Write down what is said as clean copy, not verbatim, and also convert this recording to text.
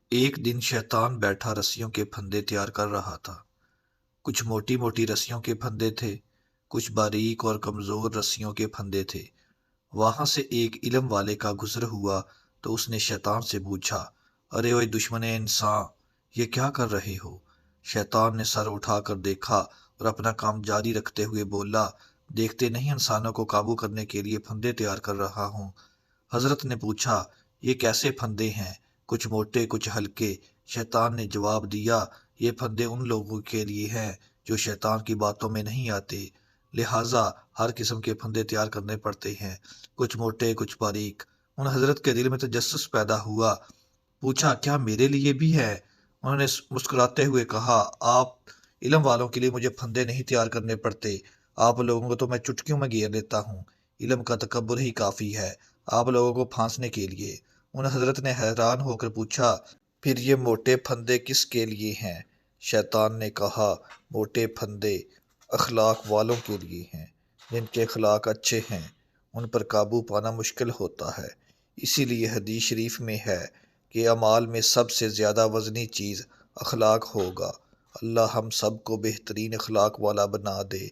ایک دن شیطان بیٹھا رسیوں کے پھندے تیار کر رہا تھا۔ کچھ موٹی موٹی رسیوں کے پھندے تھے، کچھ باریک اور کمزور رسیوں کے پھندے تھے۔ وہاں سے ایک علم والے کا گزر ہوا تو اس نے شیطان سے پوچھا، ارے اوئے دشمن انسان، یہ کیا کر رہے ہو؟ شیطان نے سر اٹھا کر دیکھا اور اپنا کام جاری رکھتے ہوئے بولا، دیکھتے نہیں انسانوں کو قابو کرنے کے لیے پھندے تیار کر رہا ہوں۔ حضرت نے پوچھا، یہ کیسے پھندے ہیں؟ کچھ موٹے کچھ ہلکے۔ شیطان نے جواب دیا، یہ پھندے ان لوگوں کے لیے ہیں جو شیطان کی باتوں میں نہیں آتے، لہٰذا ہر قسم کے پھندے تیار کرنے پڑتے ہیں، کچھ موٹے کچھ باریک۔ ان حضرت کے دل میں تجسس پیدا ہوا، پوچھا، کیا میرے لیے بھی ہے؟ انہوں نے مسکراتے ہوئے کہا، آپ علم والوں کے لیے مجھے پھندے نہیں تیار کرنے پڑتے، آپ لوگوں کو تو میں چٹکیوں میں گھیر لیتا ہوں، علم کا تکبر ہی کافی ہے آپ لوگوں کو پھانسنے کے لیے۔ ان حضرت نے حیران ہو کر پوچھا، پھر یہ موٹے پھندے کس کے لیے ہیں؟ شیطان نے کہا، موٹے پھندے اخلاق والوں کے لیے ہیں، جن کے اخلاق اچھے ہیں، ان پر قابو پانا مشکل ہوتا ہے۔ اسی لیے حدیث شریف میں ہے کہ اعمال میں سب سے زیادہ وزنی چیز اخلاق ہوگا۔ اللہ ہم سب کو بہترین اخلاق والا بنا دے۔